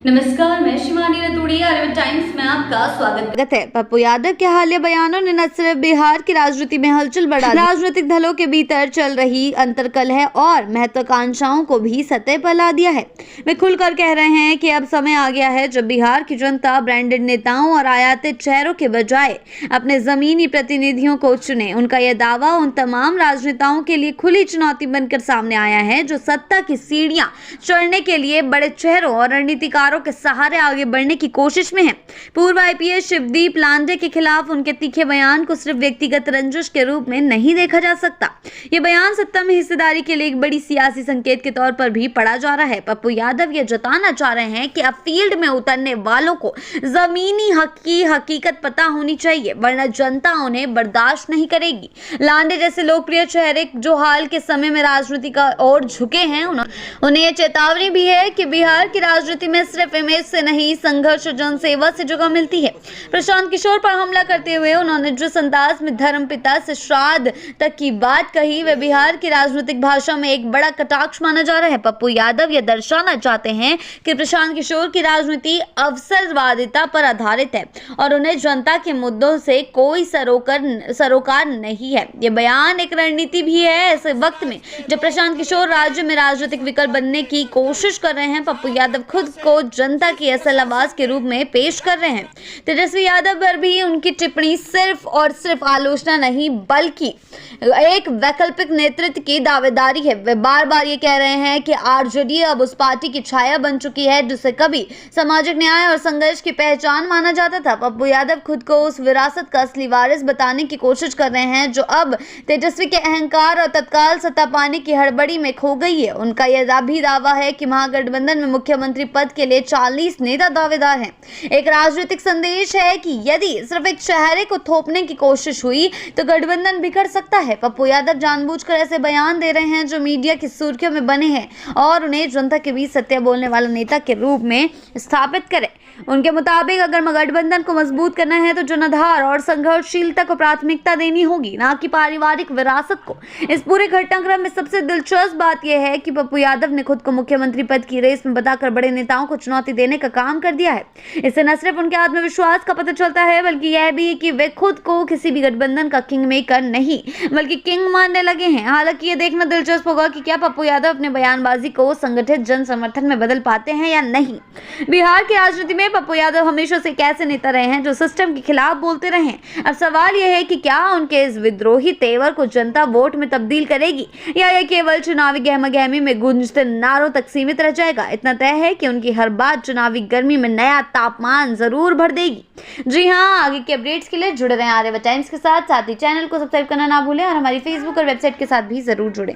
नमस्कार, मैं शिवानी रतूड़ी, आर्यभट्ट टाइम्स में आपका स्वागत है। पप्पू यादव के हालिया बयानों ने न सिर्फ बिहार की राजनीति में हलचल बढ़ा दी, राजनीतिक दलों के भीतर चल रही अंतर्कलह और महत्वाकांक्षाओं को भी सतह पर ला दिया है। वे खुलकर कह रहे हैं कि अब समय आ गया है जब बिहार की जनता ब्रांडेड नेताओं और आयातित चेहरों के बजाय अपने जमीनी प्रतिनिधियों को चुने। उनका यह दावा उन तमाम राजनेताओं के लिए खुली चुनौती बनकर सामने आया है जो सत्ता की सीढ़ियां चढ़ने के लिए बड़े चेहरों और रणनीतिकारों के सहारे आगे बढ़ने की कोशिश में है। पूर्व आईपीएस शिवदीप लांडे के खिलाफ उनके तीखे बयान को सिर्फ व्यक्तिगत रंजिश के रूप में नहीं देखा जा सकता। ये बयान सत्ता में हिस्सेदारी के लिए एक बड़ी सियासी संकेत के तौर पर भी पढ़ा जा रहा है। पप्पू यादव ये जताना चाह रहे हैं कि अब फील्ड में उतरने वालों को जमीनी हकीकत पता होनी चाहिए, वरना जनता उन्हें बर्दाश्त नहीं करेगी। लांडे जैसे लोकप्रिय चेहरे जो हाल के समय में राजनीति का ओर झुके हैं, उन्हें यह चेतावनी भी है कि बिहार की राजनीति में सिर्फ इमेज से नहीं, संघर्ष और जनसेवा से जगह मिलती है। प्रशांत किशोर पर हमला करते हुए उन्होंने जिस अंदाज में धर्मपिता से श्राद्ध तक की बात कही, वह बिहार की राजनीतिक भाषा में एक बड़ा कटाक्ष माना जा रहा है। पप्पू यादव यह दर्शाना चाहते हैं कि प्रशांत किशोर की राजनीति अवसरवादिता पर आधारित है और उन्हें जनता के मुद्दों से कोई सरोकार नहीं है। यह बयान एक रणनीति भी है ऐसे वक्त में जब प्रशांत किशोर राज्य में राजनीतिक विकल्प बनने की कोशिश कर रहे हैं। पप्पू यादव खुद को जनता की असल आवाज के रूप में पेश कर रहे हैं। तेजस्वी यादव पर भी उनकी टिप्पणी सिर्फ और सिर्फ आलोचना नहीं बल्कि एक वैकल्पिक नेतृत्व की दावेदारी है। वे बार बार ये कह रहे हैं कि आरजेडी अब उस पार्टी की छाया बन चुकी है जिसे कभी सामाजिक न्याय और संघर्ष की पहचान माना जाता था। पप्पू यादव खुद को उस विरासत का असली वारिस बताने की कोशिश कर रहे हैं जो अब तेजस्वी के अहंकार और तत्काल सत्ता पाने की हड़बड़ी में खो गई है। उनका यह भी दावा है कि महागठबंधन में मुख्यमंत्री पद के लिए 40 नेता दावेदार हैं। एक राजनीतिक संदेश है कि यदि सिर्फ एक चेहरे को थोपने की कोशिश हुई तो गठबंधन बिखर सकता है। पप्पू यादव जानबूझकर ऐसे बयान दे रहे हैं जो मीडिया की सुर्खियों में बने हैं और उन्हें जनता के बीच सत्य बोलने वाला नेता के रूप में स्थापित करें। उनके मुताबिक अगर गठबंधन को मजबूत करना है तो जनाधार और संघर्षशीलता को प्राथमिकता देनी होगी, ना कि पारिवारिक विरासत को। इस पूरे घटनाक्रम में सबसे दिलचस्प बात यह है कि पप्पू यादव ने खुद को मुख्यमंत्री पद की रेस में बताकर बड़े नेताओं को चुनौती देने का काम कर दिया है। इससे न सिर्फ उनके आत्मविश्वास का पता चलता है बल्कि यह भी कि वे खुद को किसी भी गठबंधन का किंग मेकर नहीं बल्कि किंग मानने लगे हैं। हालांकि ये देखना दिलचस्प होगा कि क्या पप्पू यादव अपने बयानबाजी को संगठित जन समर्थन में बदल पाते हैं या नहीं। बिहार की राजनीति में पप्पू यादव हमेशा से कैसे नेता रहे हैं जो सिस्टम के खिलाफ बोलते रहे हैं। अब सवाल यह है कि क्या उनके इस विद्रोही तेवर को जनता वोट में तब्दील करेगी या यह केवल चुनावी गहमागहमी में गूंजते नारों तक सीमित रह जाएगा। इतना तय है कि उनकी हर बात चुनावी गर्मी में नया तापमान जरूर भर देगी। जी हाँ, आगे के अपडेट्स के लिए जुड़े रहें आर्यभट्ट टाइम्स के साथ ही चैनल को सब्सक्राइब करना ना भूलें और हमारी फेसबुक और वेबसाइट के साथ भी जरूर जुड़ें।